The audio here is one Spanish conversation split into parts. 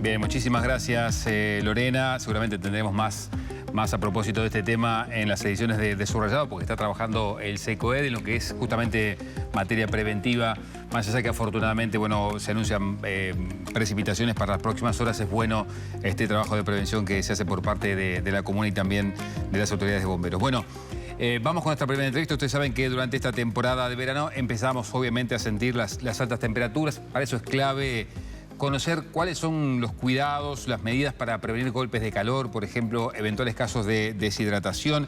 Bien, muchísimas gracias, Lorena. Seguramente tendremos más a propósito de este tema en las ediciones de Subrayado, porque está trabajando el SECOED en lo que es justamente materia preventiva. Más allá que afortunadamente, bueno, se anuncian precipitaciones para las próximas horas, es bueno este trabajo de prevención que se hace por parte de la comuna y también de las autoridades de bomberos. Bueno, vamos con nuestra primera entrevista. Ustedes saben que durante esta temporada de verano empezamos obviamente a sentir las altas temperaturas. Para eso es clave conocer cuáles son los cuidados, las medidas para prevenir golpes de calor, por ejemplo, eventuales casos de deshidratación,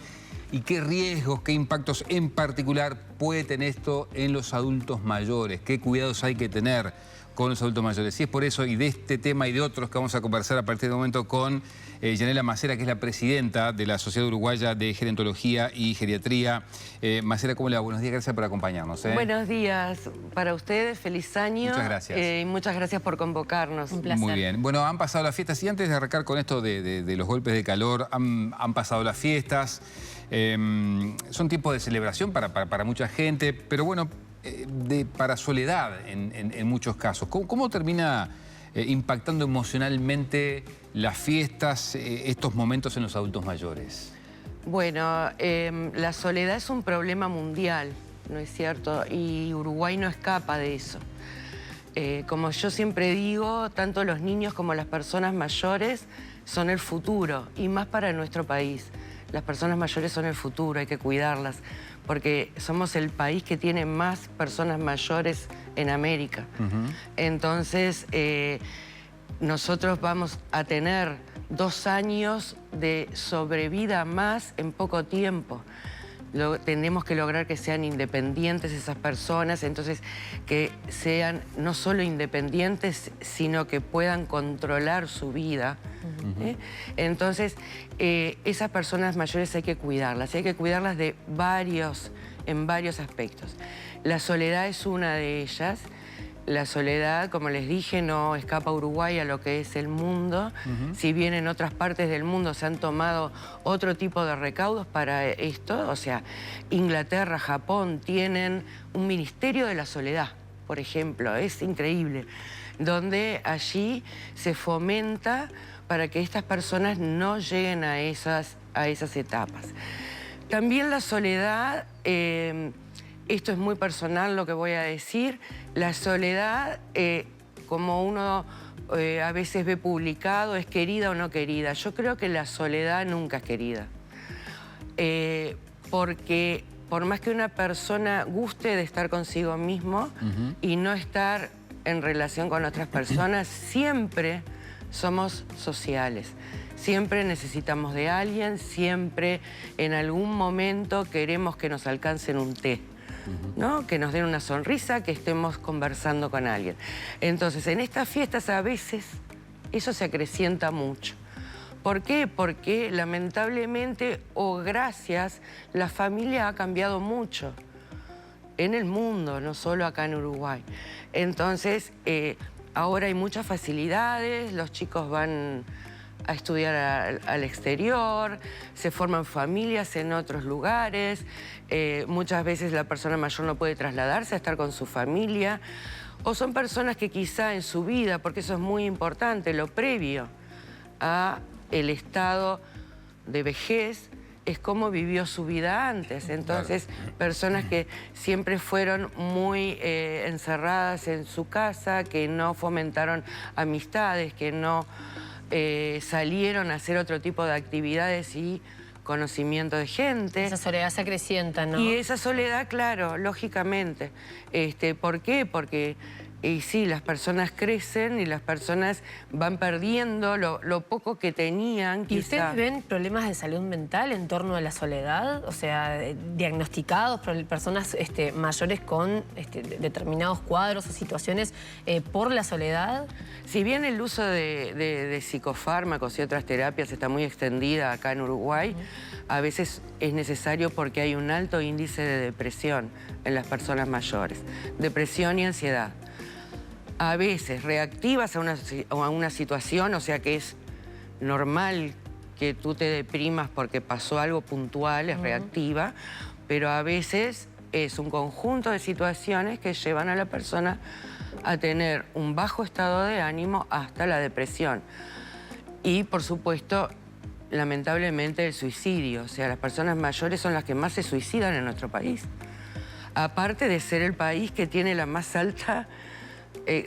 y qué riesgos, qué impactos en particular puede tener esto en los adultos mayores, qué cuidados hay que tener con los adultos mayores. Y es por eso, y de este tema y de otros que vamos a conversar a partir de momento con Yanela Macera, que es la presidenta de la Sociedad Uruguaya de Gerontología y Geriatría. Macera, ¿cómo le va? Buenos días, gracias por acompañarnos. Buenos días para ustedes, feliz año. Muchas gracias. Y muchas gracias por convocarnos. Un placer. Muy bien. Bueno, han pasado las fiestas y antes de arrancar con esto de los golpes de calor, han pasado las fiestas. Son tiempos de celebración para mucha gente, pero bueno, para soledad en muchos casos. ¿Cómo termina impactando emocionalmente las fiestas, estos momentos en los adultos mayores? Bueno, la soledad es un problema mundial, ¿no es cierto? Y Uruguay no escapa de eso. Como yo siempre digo, tanto los niños como las personas mayores son el futuro, y más para nuestro país. Las personas mayores son el futuro, hay que cuidarlas, porque somos el país que tiene más personas mayores en América. Entonces, nosotros vamos a tener 2 años de sobrevida más en poco tiempo. Tenemos que lograr que sean independientes esas personas, entonces que sean no solo independientes, sino que puedan controlar su vida. Entonces, esas personas mayores hay que cuidarlas en varios aspectos. La soledad es una de ellas. La soledad, como les dije, no escapa a Uruguay a lo que es el mundo. Si bien en otras partes del mundo se han tomado otro tipo de recaudos para esto, o sea, Inglaterra, Japón tienen un ministerio de la soledad, por ejemplo, es increíble, donde allí se fomenta para que estas personas no lleguen a esas etapas. También la soledad, esto es muy personal lo que voy a decir, la soledad, como uno a veces ve publicado, es querida o no querida. Yo creo que la soledad nunca es querida. Porque por más que una persona guste de estar consigo mismo y no estar en relación con otras personas, siempre somos sociales. Siempre necesitamos de alguien, siempre en algún momento queremos que nos alcancen un té, ¿no? Que nos den una sonrisa, que estemos conversando con alguien. Entonces, en estas fiestas a veces eso se acrecienta mucho. ¿Por qué? Porque lamentablemente o gracias, la familia ha cambiado mucho en el mundo, no solo acá en Uruguay. Entonces, ahora hay muchas facilidades, los chicos van a estudiar al exterior, se forman familias en otros lugares, muchas veces la persona mayor no puede trasladarse a estar con su familia, o son personas que quizá en su vida, porque eso es muy importante, lo previo a el estado de vejez, es cómo vivió su vida antes. Entonces, personas que siempre fueron muy encerradas en su casa, que no fomentaron amistades, que no salieron a hacer otro tipo de actividades y conocimiento de gente. Esa soledad se acrecienta, ¿no? Y esa soledad, claro, lógicamente. ¿Por qué? Porque sí, las personas crecen y las personas van perdiendo lo poco que tenían, quizá. ¿Y ustedes ven problemas de salud mental en torno a la soledad? O sea, diagnosticados por personas mayores con determinados cuadros o situaciones por la soledad. Si bien el uso de psicofármacos y otras terapias está muy extendida acá en Uruguay, a veces es necesario porque hay un alto índice de depresión en las personas mayores. Depresión y ansiedad. A veces reactivas a una situación, o sea que es normal que tú te deprimas porque pasó algo puntual, es reactiva, pero a veces es un conjunto de situaciones que llevan a la persona a tener un bajo estado de ánimo hasta la depresión. Y, por supuesto, lamentablemente el suicidio. O sea, las personas mayores son las que más se suicidan en nuestro país. Aparte de ser el país que tiene la más alta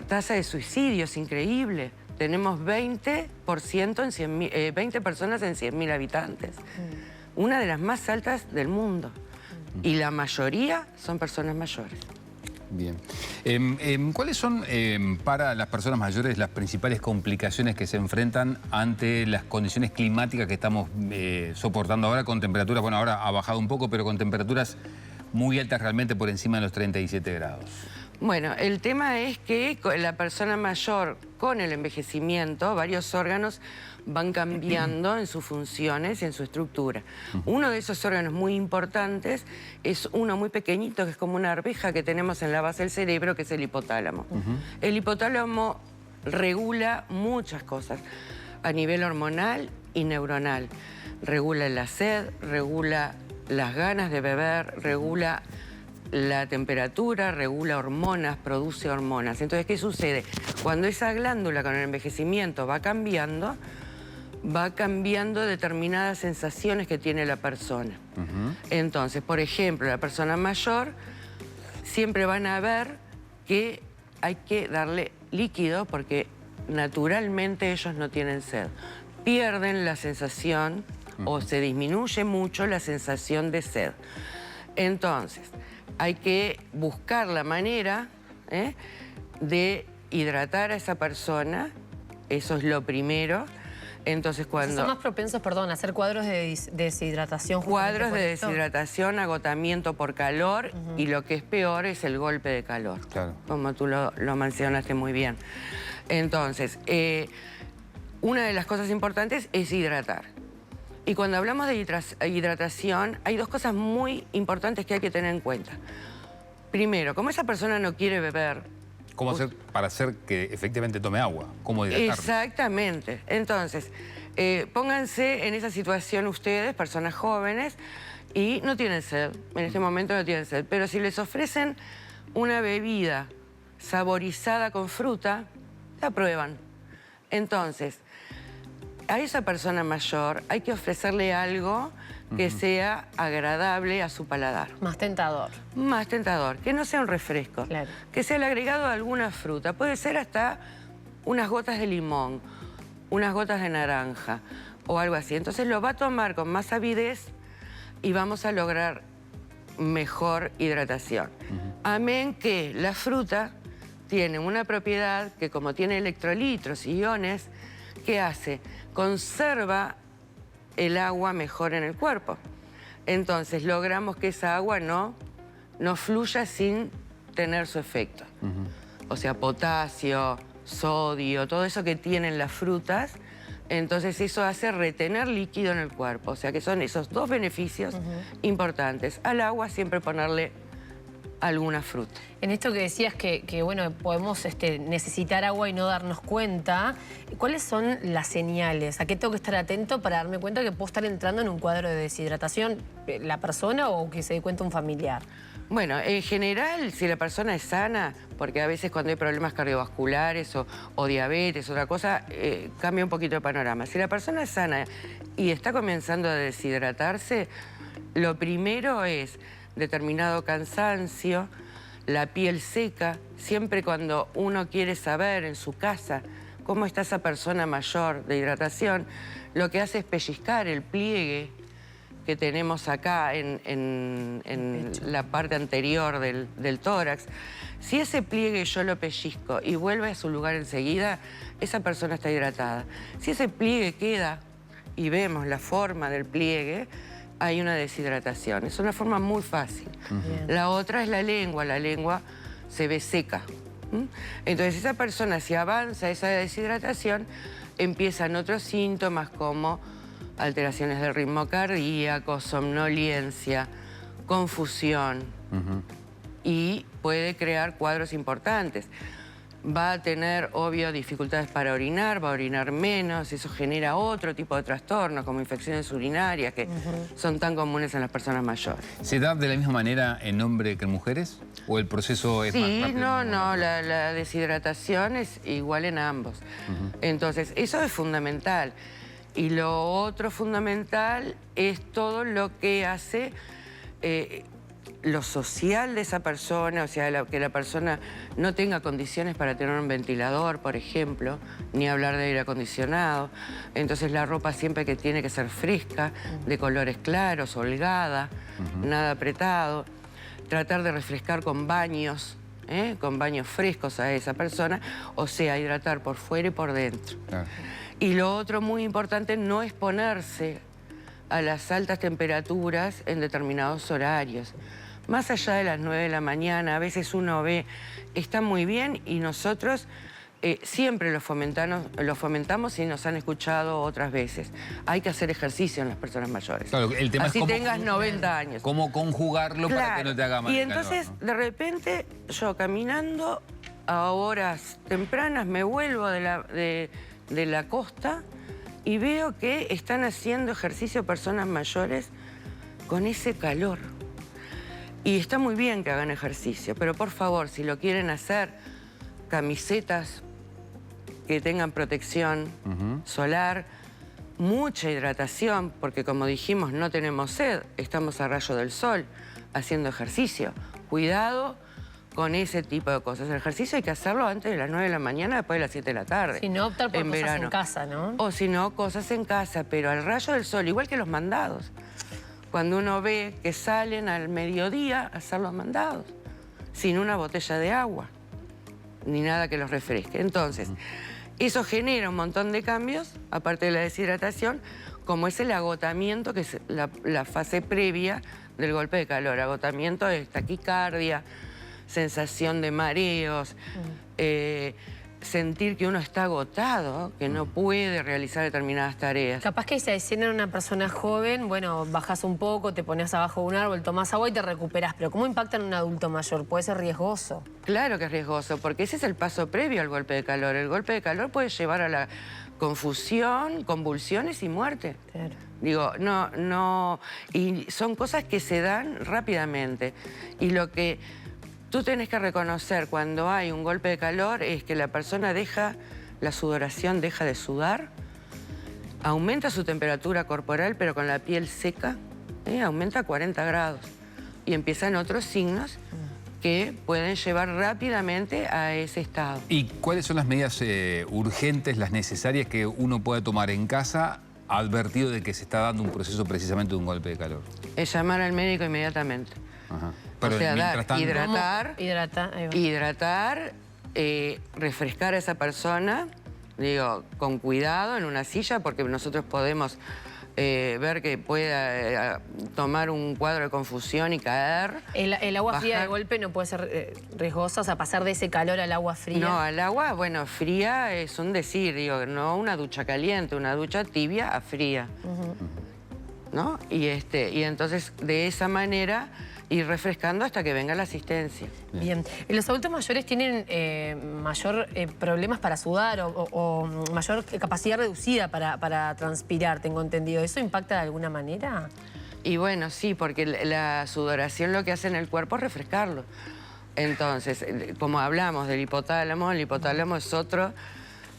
tasa de suicidio, es increíble. Tenemos 20% en 20 personas en 100.000 habitantes. Una de las más altas del mundo. Y la mayoría son personas mayores. Bien. ¿Cuáles son para las personas mayores las principales complicaciones que se enfrentan ante las condiciones climáticas que estamos soportando ahora con temperaturas, bueno, ahora ha bajado un poco, pero con temperaturas muy altas realmente por encima de los 37 grados? Bueno, el tema es que la persona mayor con el envejecimiento, varios órganos van cambiando en sus funciones y en su estructura. Uno de esos órganos muy importantes es uno muy pequeñito, que es como una arveja que tenemos en la base del cerebro, que es el hipotálamo. El hipotálamo regula muchas cosas a nivel hormonal y neuronal. Regula la sed, regula las ganas de beber, regula la temperatura, regula hormonas, produce hormonas. Entonces, ¿qué sucede? Cuando esa glándula con el envejecimiento va cambiando determinadas sensaciones que tiene la persona. Entonces, por ejemplo, la persona mayor siempre van a ver que hay que darle líquido porque naturalmente ellos no tienen sed. Pierden la sensación o se disminuye mucho la sensación de sed. Entonces, hay que buscar la manera de hidratar a esa persona, eso es lo primero. Entonces, cuando... Son más propensos, perdón, a hacer cuadros de deshidratación. Cuadros de deshidratación, agotamiento por calor y lo que es peor es el golpe de calor, claro, como tú lo mencionaste muy bien. Entonces, una de las cosas importantes es hidratar. Y cuando hablamos de hidratación, hay dos cosas muy importantes que hay que tener en cuenta. Primero, como esa persona no quiere beber... ¿Cómo hacer para hacer que efectivamente tome agua? ¿Cómo hidratarlo? Exactamente. Entonces, pónganse en esa situación ustedes, personas jóvenes, y no tienen sed. En este momento no tienen sed. Pero si les ofrecen una bebida saborizada con fruta, la prueban. Entonces, a esa persona mayor hay que ofrecerle algo que sea agradable a su paladar. Más tentador. Más tentador, que no sea un refresco. Claro. Que sea el agregado de alguna fruta. Puede ser hasta unas gotas de limón, unas gotas de naranja o algo así. Entonces lo va a tomar con más avidez y vamos a lograr mejor hidratación. Amén que la fruta tiene una propiedad que, como tiene electrolitos y iones, ¿qué hace? Conserva el agua mejor en el cuerpo. Entonces logramos que esa agua no fluya sin tener su efecto. O sea, potasio, sodio, todo eso que tienen las frutas, entonces eso hace retener líquido en el cuerpo. O sea que son esos dos beneficios importantes. Al agua siempre ponerle alguna fruta. En esto que decías que bueno, podemos necesitar agua y no darnos cuenta, ¿cuáles son las señales? ¿A qué tengo que estar atento para darme cuenta que puedo estar entrando en un cuadro de deshidratación, la persona o que se dé cuenta un familiar? Bueno, en general, si la persona es sana, porque a veces cuando hay problemas cardiovasculares o diabetes, otra cosa, cambia un poquito el panorama. Si la persona es sana y está comenzando a deshidratarse, lo primero es determinado cansancio, la piel seca. Siempre cuando uno quiere saber en su casa cómo está esa persona mayor de hidratación, lo que hace es pellizcar el pliegue que tenemos acá en la parte anterior del tórax. Si ese pliegue yo lo pellizco y vuelve a su lugar enseguida, esa persona está hidratada. Si ese pliegue queda y vemos la forma del pliegue, hay una deshidratación. Es una forma muy fácil. La otra es la lengua se ve seca. Entonces esa persona, si avanza esa deshidratación, empiezan otros síntomas como alteraciones del ritmo cardíaco, somnolencia, confusión y puede crear cuadros importantes. va a tener, obvio, dificultades para orinar, va a orinar menos, eso genera otro tipo de trastornos, como infecciones urinarias, que son tan comunes en las personas mayores. ¿Se da de la misma manera en hombres que en mujeres? ¿O el proceso es más rápido? Sí, no, la deshidratación es igual en ambos. Entonces, eso es fundamental. Y lo otro fundamental es todo lo que hace lo social de esa persona, o sea, que la persona no tenga condiciones para tener un ventilador, por ejemplo, ni hablar de aire acondicionado. Entonces la ropa siempre que tiene que ser fresca, de colores claros, holgada, nada apretado. Tratar de refrescar con baños frescos a esa persona, o sea, hidratar por fuera y por dentro. Claro. Y lo otro muy importante, no exponerse a las altas temperaturas en determinados horarios. Más allá de las 9 de la mañana, a veces uno ve, está muy bien y nosotros siempre lo fomentamos y nos han escuchado otras veces. Hay que hacer ejercicio en las personas mayores. Claro, el tema así es cómo, tengas 90 años. Cómo conjugarlo para que no te haga mal. Y el entonces, calor, ¿no? de repente, yo caminando a horas tempranas, me vuelvo de la costa y veo que están haciendo ejercicio personas mayores con ese calor. Y está muy bien que hagan ejercicio, pero por favor, si lo quieren hacer, camisetas que tengan protección solar, mucha hidratación, porque como dijimos, no tenemos sed, estamos a rayo del sol haciendo ejercicio. Cuidado con ese tipo de cosas. El ejercicio hay que hacerlo antes de las 9 de la mañana, después de las 7 de la tarde. Si no, optar por en cosas verano. en casa, ¿no? O si no, cosas en casa, pero al rayo del sol, igual que los mandados. Cuando uno ve que salen al mediodía a hacer los mandados, sin una botella de agua, ni nada que los refresque. Entonces, eso genera un montón de cambios, aparte de la deshidratación, como es el agotamiento, que es la fase previa del golpe de calor. Agotamiento es taquicardia, sensación de mareos, sentir que uno está agotado, que no puede realizar determinadas tareas. Capaz que se escena en una persona joven, bueno, bajas un poco, te pones abajo de un árbol, tomás agua y te recuperás. Pero ¿cómo impacta en un adulto mayor? Puede ser riesgoso. Claro que es riesgoso, porque ese es el paso previo al golpe de calor. El golpe de calor puede llevar a la confusión, convulsiones y muerte. Claro. Digo, no, y son cosas que se dan rápidamente. Y lo que tú tenés que reconocer cuando hay un golpe de calor es que la persona la sudoración deja de sudar, aumenta su temperatura corporal, pero con la piel seca, aumenta a 40 grados. Y empiezan otros signos que pueden llevar rápidamente a ese estado. ¿Y cuáles son las medidas urgentes, las necesarias que uno pueda tomar en casa advertido de que se está dando un proceso precisamente de un golpe de calor? Es llamar al médico inmediatamente. Ajá. Pero o sea, mientras tanto... hidratar, refrescar a esa persona, digo, con cuidado en una silla, porque nosotros podemos ver que pueda tomar un cuadro de confusión y caer. ¿El agua fría bajar. de golpe no puede ser riesgosa? O sea, pasar de ese calor al agua fría. No, al agua, bueno, fría es un decir, digo, no una ducha caliente, una ducha tibia a fría. ¿No? Y entonces, de esa manera, ir refrescando hasta que venga la asistencia. Bien. ¿Los adultos mayores tienen mayor problemas para sudar o mayor capacidad reducida para transpirar, tengo entendido? ¿Eso impacta de alguna manera? Y bueno, sí, porque la sudoración lo que hace en el cuerpo es refrescarlo. Entonces, como hablamos del hipotálamo, el hipotálamo es otro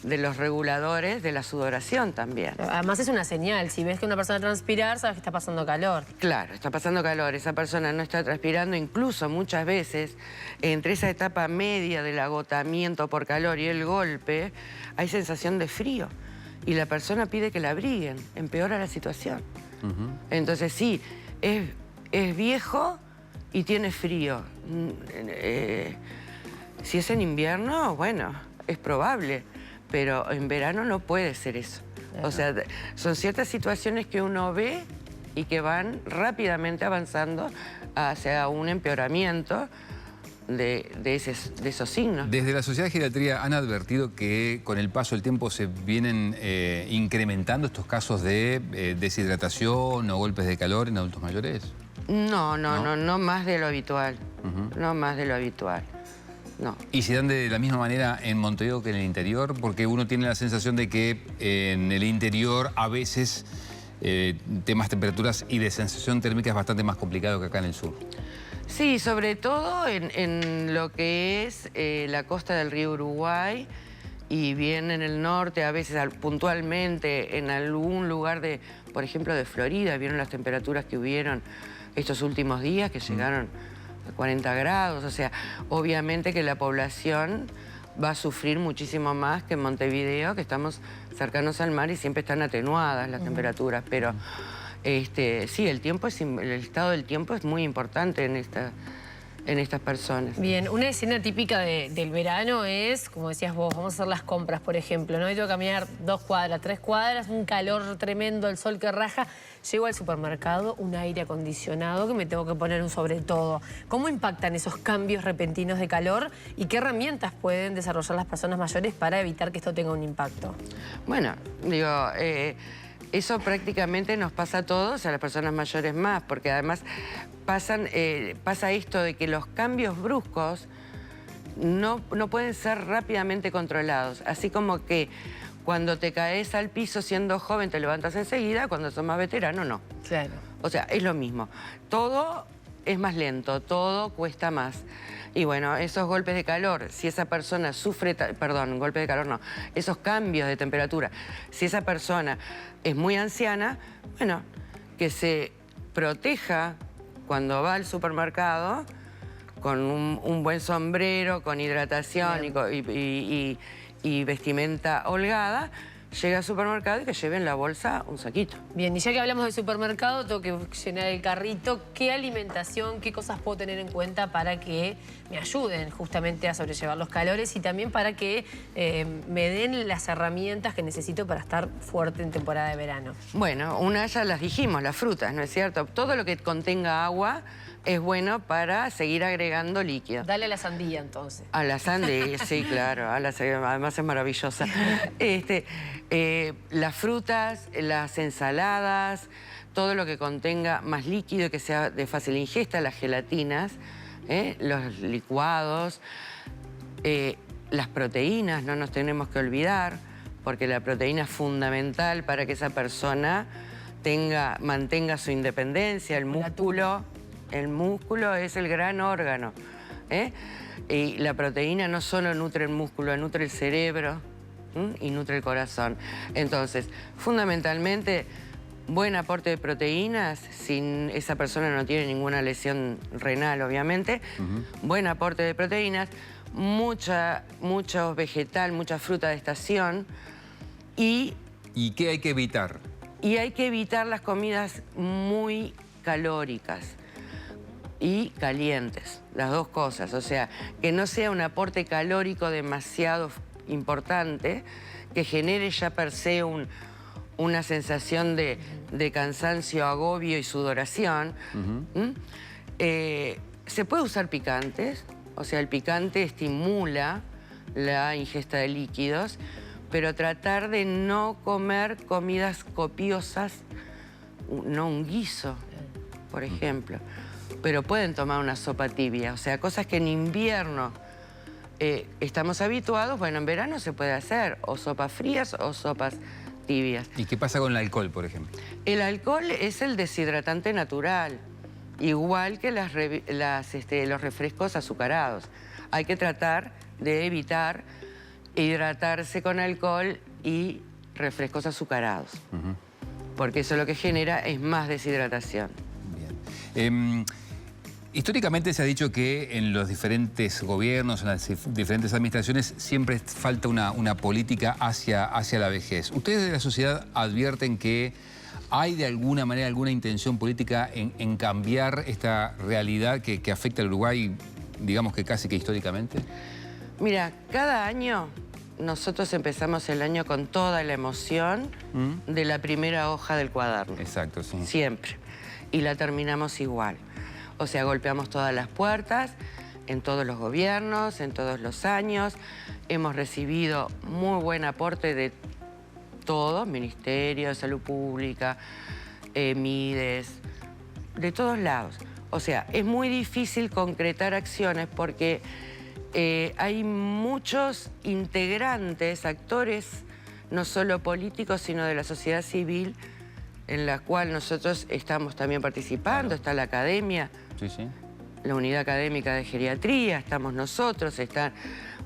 de los reguladores de la sudoración también. Además es una señal. Si ves que una persona transpirar, sabes que está pasando calor. Claro, está pasando calor, esa persona no está transpirando, incluso muchas veces entre esa etapa media del agotamiento por calor y el golpe, hay sensación de frío y la persona pide que la abriguen, empeora la situación. Entonces sí, es viejo y tiene frío. Si es en invierno, bueno, es probable, pero en verano no puede ser eso. O sea, son ciertas situaciones que uno ve y que van rápidamente avanzando hacia un empeoramiento de esos signos. Desde la Sociedad de Geriatría, ¿han advertido que con el paso del tiempo se vienen incrementando estos casos de deshidratación o golpes de calor en adultos mayores? No más de lo habitual. No más de lo habitual. no. ¿Y se dan de la misma manera en Montevideo que en el interior? Porque uno tiene la sensación de que en el interior a veces temas temperaturas y de sensación térmica es bastante más complicado que acá en el sur. Sí, sobre todo en lo que es la costa del río Uruguay y bien en el norte, a veces puntualmente en algún lugar de, por ejemplo, de Florida. Vieron las temperaturas que hubieron estos últimos días, que llegaron a 40 grados. O sea, obviamente que la población va a sufrir muchísimo más que en Montevideo, que estamos cercanos al mar y siempre están atenuadas las temperaturas. Pero sí, el estado del tiempo es muy importante en estas personas. Bien, una escena típica del verano es, como decías vos, vamos a hacer las compras, por ejemplo, ¿no? Y tengo que caminar 2 cuadras, 3 cuadras, un calor tremendo, el sol que raja. Llego al supermercado, un aire acondicionado que me tengo que poner un sobre todo. ¿Cómo impactan esos cambios repentinos de calor y qué herramientas pueden desarrollar las personas mayores para evitar que esto tenga un impacto? Bueno, digo, eso prácticamente nos pasa a todos, a las personas mayores más, porque además pasa esto de que los cambios bruscos no pueden ser rápidamente controlados. Así como que cuando te caes al piso siendo joven te levantas enseguida, cuando sos más veterano no. Claro. O sea, es lo mismo. Todo es más lento, todo cuesta más. Y bueno, esos golpes de calor, si esa persona sufre, perdón, golpes de calor no, esos cambios de temperatura, si esa persona es muy anciana, bueno, que se proteja cuando va al supermercado con un buen sombrero, con hidratación y vestimenta holgada, llega al supermercado y que lleve en la bolsa un saquito. Bien, y ya que hablamos de supermercado, tengo que llenar el carrito. ¿Qué alimentación, qué cosas puedo tener en cuenta para que me ayuden justamente a sobrellevar los calores y también para que me den las herramientas que necesito para estar fuerte en temporada de verano? Bueno, una ya las dijimos, las frutas, ¿no es cierto? Todo lo que contenga agua es bueno para seguir agregando líquido. Dale a la sandía, entonces. A la sandía, sí, claro. Además es maravillosa. Las frutas, las ensaladas, todo lo que contenga más líquido y que sea de fácil ingesta, las gelatinas, los licuados, las proteínas, no nos tenemos que olvidar, porque la proteína es fundamental para que esa persona mantenga su independencia, el músculo. El músculo es el gran órgano, y la proteína no solo nutre el músculo, nutre el cerebro y nutre el corazón. Entonces, fundamentalmente, buen aporte de proteínas, si esa persona no tiene ninguna lesión renal, obviamente, buen aporte de proteínas, mucho vegetal, mucha fruta de estación y... ¿Y qué hay que evitar? Y hay que evitar las comidas muy calóricas y calientes, las dos cosas. O sea, que no sea un aporte calórico demasiado importante, que genere ya per se una sensación de cansancio, agobio y sudoración. Se puede usar picantes, o sea, el picante estimula la ingesta de líquidos, pero tratar de no comer comidas copiosas, no un guiso, por ejemplo. Pero pueden tomar una sopa tibia, o sea, cosas que en invierno estamos habituados, bueno, en verano se puede hacer, o sopas frías o sopas tibias. ¿Y qué pasa con el alcohol, por ejemplo? El alcohol es el deshidratante natural, igual que los refrescos azucarados. Hay que tratar de evitar hidratarse con alcohol y refrescos azucarados, porque eso lo que genera es más deshidratación. Bien. Históricamente se ha dicho que en los diferentes gobiernos, en las diferentes administraciones, siempre falta una política hacia la vejez. ¿Ustedes de la sociedad advierten que hay de alguna manera alguna intención política en cambiar esta realidad que afecta al Uruguay, digamos que casi que históricamente? Mira, cada año nosotros empezamos el año con toda la emoción de la primera hoja del cuaderno. Exacto, sí. Siempre. Y la terminamos igual. O sea, golpeamos todas las puertas, en todos los gobiernos, en todos los años. Hemos recibido muy buen aporte de todos, Ministerio de Salud Pública, MIDES, de todos lados. O sea, es muy difícil concretar acciones porque hay muchos integrantes, actores, no solo políticos, sino de la sociedad civil, en la cual nosotros estamos también participando. Está la academia, la unidad académica de geriatría, estamos nosotros, están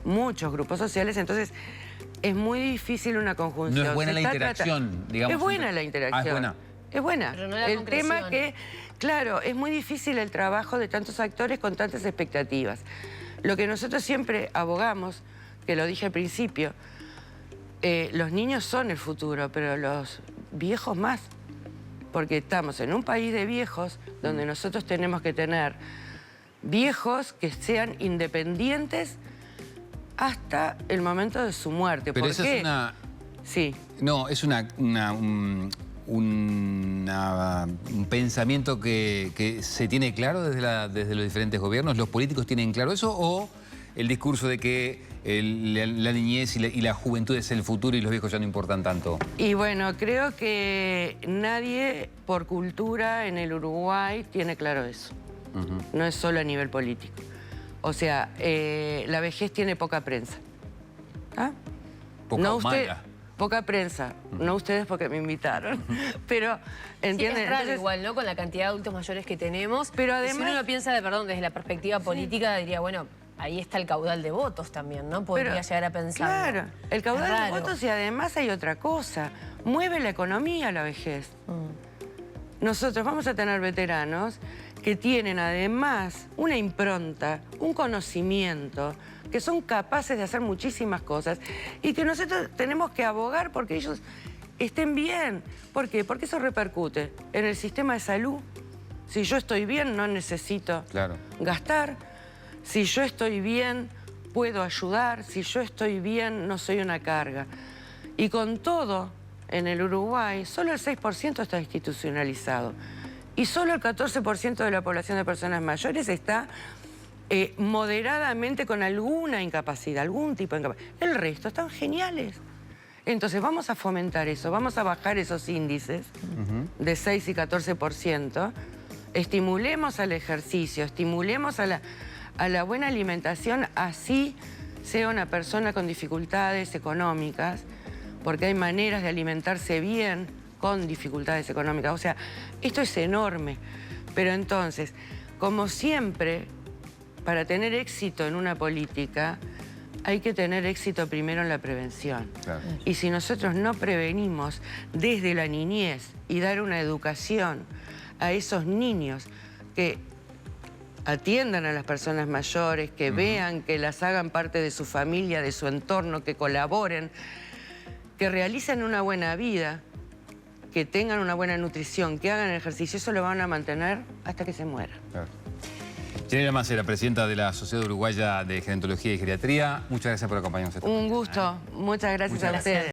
muchos grupos sociales, entonces es muy difícil una conjunción. No es buena la interacción, digamos. Es buena la interacción. Es buena. Es buena. Pero no la el tema concreción. que, claro, es muy difícil el trabajo de tantos actores con tantas expectativas. Lo que nosotros siempre abogamos, que lo dije al principio, los niños son el futuro, pero los viejos más. Porque estamos en un país de viejos donde nosotros tenemos que tener viejos que sean independientes hasta el momento de su muerte. Pero ¿Por eso qué? es una... Sí. No, es un pensamiento que se tiene claro desde los diferentes gobiernos. ¿Los políticos tienen claro eso o el discurso de que la niñez y la juventud es el futuro y los viejos ya no importan tanto? Y bueno, creo que nadie por cultura en el Uruguay tiene claro eso. No es solo a nivel político. O sea, la vejez tiene poca prensa. ¿Ah? Poca no o usted, mala. Poca prensa. No ustedes porque me invitaron. Pero, ¿entienden? Sí, es raro Entonces, igual, ¿no? Con la cantidad de adultos mayores que tenemos. Pero Y además... si uno lo piensa, desde la perspectiva política, diría, bueno, ahí está el caudal de votos también, ¿no? Podría llegar a pensar. Claro, el caudal de votos y además hay otra cosa. Mueve la economía la vejez. Nosotros vamos a tener veteranos que tienen además una impronta, un conocimiento, que son capaces de hacer muchísimas cosas y que nosotros tenemos que abogar porque ellos estén bien. ¿Por qué? Porque eso repercute en el sistema de salud. Si yo estoy bien, no necesito gastar. Si yo estoy bien, puedo ayudar. Si yo estoy bien, no soy una carga. Y con todo, en el Uruguay, solo el 6% está institucionalizado. Y solo el 14% de la población de personas mayores está moderadamente con alguna incapacidad, algún tipo de incapacidad. El resto están geniales. Entonces vamos a fomentar eso, vamos a bajar esos índices de 6 y 14%, estimulemos al ejercicio, estimulemos a la buena alimentación, así sea una persona con dificultades económicas, porque hay maneras de alimentarse bien con dificultades económicas. O sea, esto es enorme. Pero entonces, como siempre, para tener éxito en una política, hay que tener éxito primero en la prevención. Y si nosotros no prevenimos desde la niñez y dar una educación a esos niños que atiendan a las personas mayores, que vean, que las hagan parte de su familia, de su entorno, que colaboren, que realicen una buena vida, que tengan una buena nutrición, que hagan ejercicio, eso lo van a mantener hasta que se mueran. Yanela Macera, presidenta de la Sociedad Uruguaya de Gerontología y Geriatría, muchas gracias por acompañarnos. Un gusto, muchas gracias a ustedes.